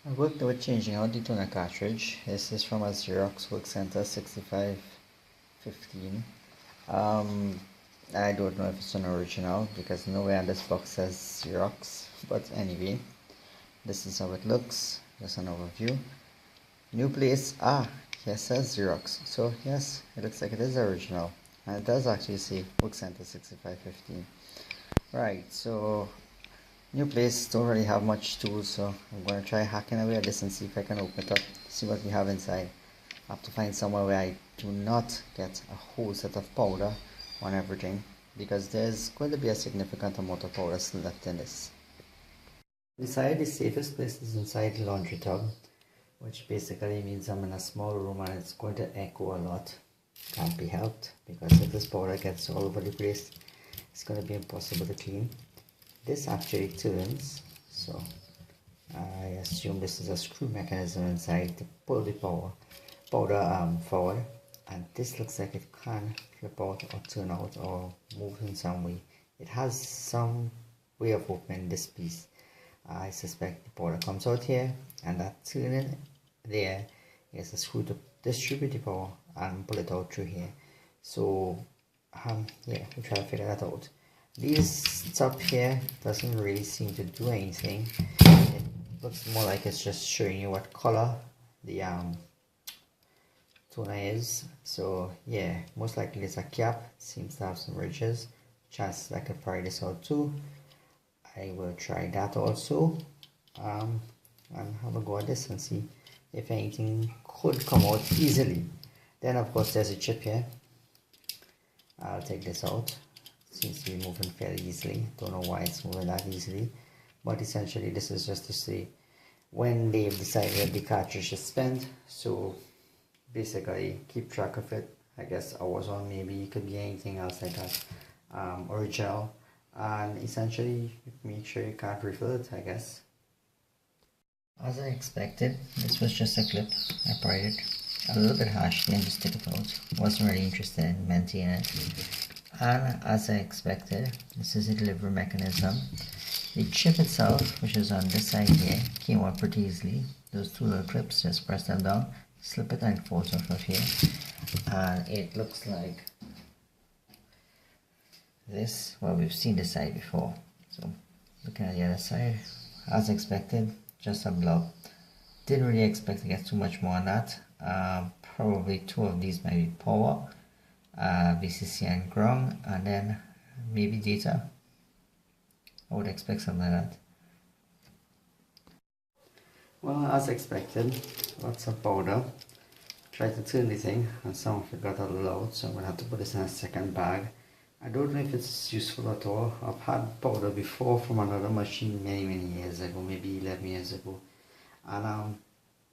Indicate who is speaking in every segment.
Speaker 1: I worked with changing out the toner cartridge. This is from a Xerox Work Center 6515. I don't know if it's an original because nowhere on this box says Xerox, but anyway, this is how it looks. Just an overview. New place, here says Xerox, so yes, it looks like it is original, and it does actually say Work Center 6515. Right, so new place, don't really have much tools, so I'm going to try hacking away at this and see if I can open it up, see what we have inside. I have to find somewhere where I do not get a whole set of powder on everything, because there's going to be a significant amount of powder still left in this. Decided the safest place is inside the laundry tub, which basically means I'm in a small room and it's going to echo a lot. Can't be helped, because if this powder gets all over the place, it's going to be impossible to clean. This actually turns, so I assume this is a screw mechanism inside to pull the powder forward, and this looks like it can flip out or turn out or move in some way. It has some way of opening this piece. I suspect the powder comes out here, and that turning there is a screw to distribute the power and pull it out through here. So yeah, we try to figure that out. This top here doesn't really seem to do anything. It looks more like it's just showing you what color the toner is. So yeah, most likely it's a cap. It seems to have some ridges. Chances I could pry this out too. I will try that also, and have a go at this and see if anything could come out easily. Then of course there's a chip here. I'll take this out. Seems to be moving fairly easily. Don't know why it's moving that easily, but essentially this is just to see when they've decided that the cartridge is spent. So basically keep track of it. I guess hours on, maybe it could be anything else like that, original, and essentially make sure you can't refill it, I guess. As I expected, this was just a clip. I pried it a little bit harshly and just took it out. Wasn't really interested in maintaining it. And as I expected, this is the delivery mechanism. The chip itself, which is on this side here, came out pretty easily. Those two little clips, just press them down, slip it and it falls off of here. And it looks like this. Well, we've seen this side before. So looking at the other side, as expected, just a blob. Didn't really expect to get too much more on that. Probably two of these might be power, VCC and ground, and then maybe data. I would expect something like that. Well, as expected, lots of powder. Tried to turn the thing and some of it got a little out, so I'm going to have to put this in a second bag. I don't know if it's useful at all. I've had powder before from another machine many years ago, maybe 11 years ago, and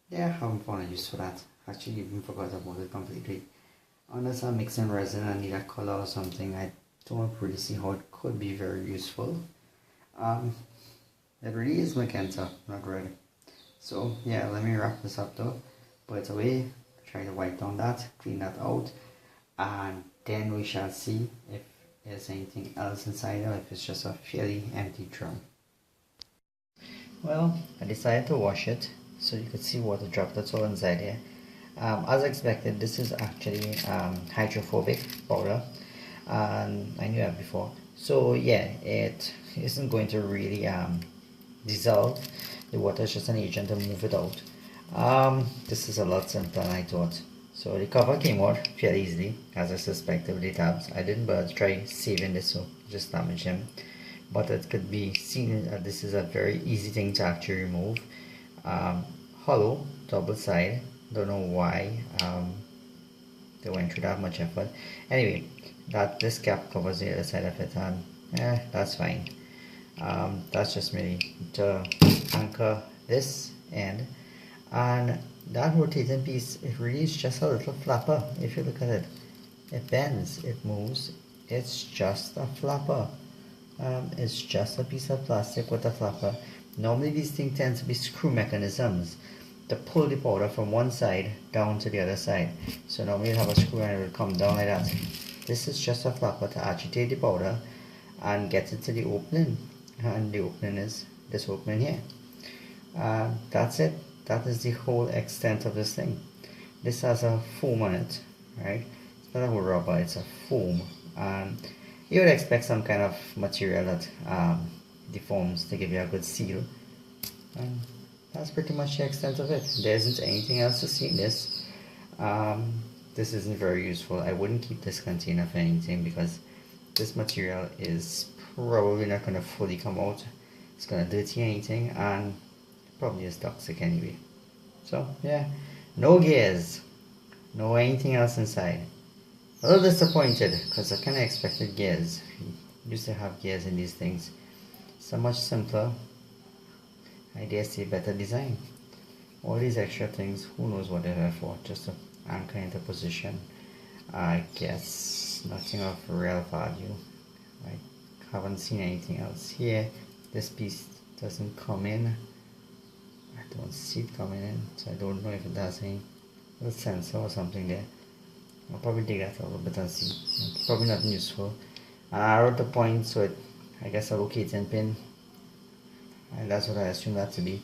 Speaker 1: yeah, I haven't found a use for that. Actually even forgot about it completely. Unless I'm mixing resin and need a color or something, I don't really see how it could be very useful. It really is Magenta, not red. So yeah, let me wrap this up though, put it away, try to wipe down that, clean that out, and then we shall see if there's anything else inside or if it's just a fairly empty drum. Well, I decided to wash it so you could see water drop that's all inside here. As expected, this is actually hydrophobic powder, and I knew that before. So yeah, it isn't going to really dissolve. The water is just an agent to move it out. This is a lot simpler than I thought. So the cover came out fairly easily, as I suspected with the tabs. I didn't bother to try saving this, so just damage them. But it could be seen that this is a very easy thing to actually remove. Hollow, double side. Don't know why they went through that much effort. Anyway, this cap covers the other side of it, and that's fine. That's just merely to anchor this end, and that rotating piece, it really is just a little flapper. If you look at it, it bends, it moves, it's just a flapper. It's just a piece of plastic with a flapper. Normally these things tend to be screw mechanisms to pull the powder from one side down to the other side. So normally you have a screw and it will come down like that. This is just a flapper to agitate the powder and get it to the opening, and the opening is this opening here. That's it. That is the whole extent of this thing. This has a foam on it, right? It's not a rubber, it's a foam. You would expect some kind of material that deforms to give you a good seal. And that's pretty much the extent of it. There isn't anything else to see in this. This isn't very useful. I wouldn't keep this container for anything because this material is probably not going to fully come out. It's going to dirty anything and probably is toxic anyway. So yeah, no gears, no anything else inside. A little disappointed because I kind of expected gears. You used to have gears in these things. So much simpler. I dare say better design. All these extra things, who knows what they're there for, just to anchor into position. I guess nothing of real value. I haven't seen anything else here. This piece doesn't come in. I don't see it coming in, so I don't know if it has any little sensor or something there. I'll probably dig that a little bit and see. It's probably not useful. And I wrote the point, so I guess a locating pin. And that's what I assume that to be.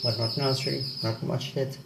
Speaker 1: But nothing else really, not much yet.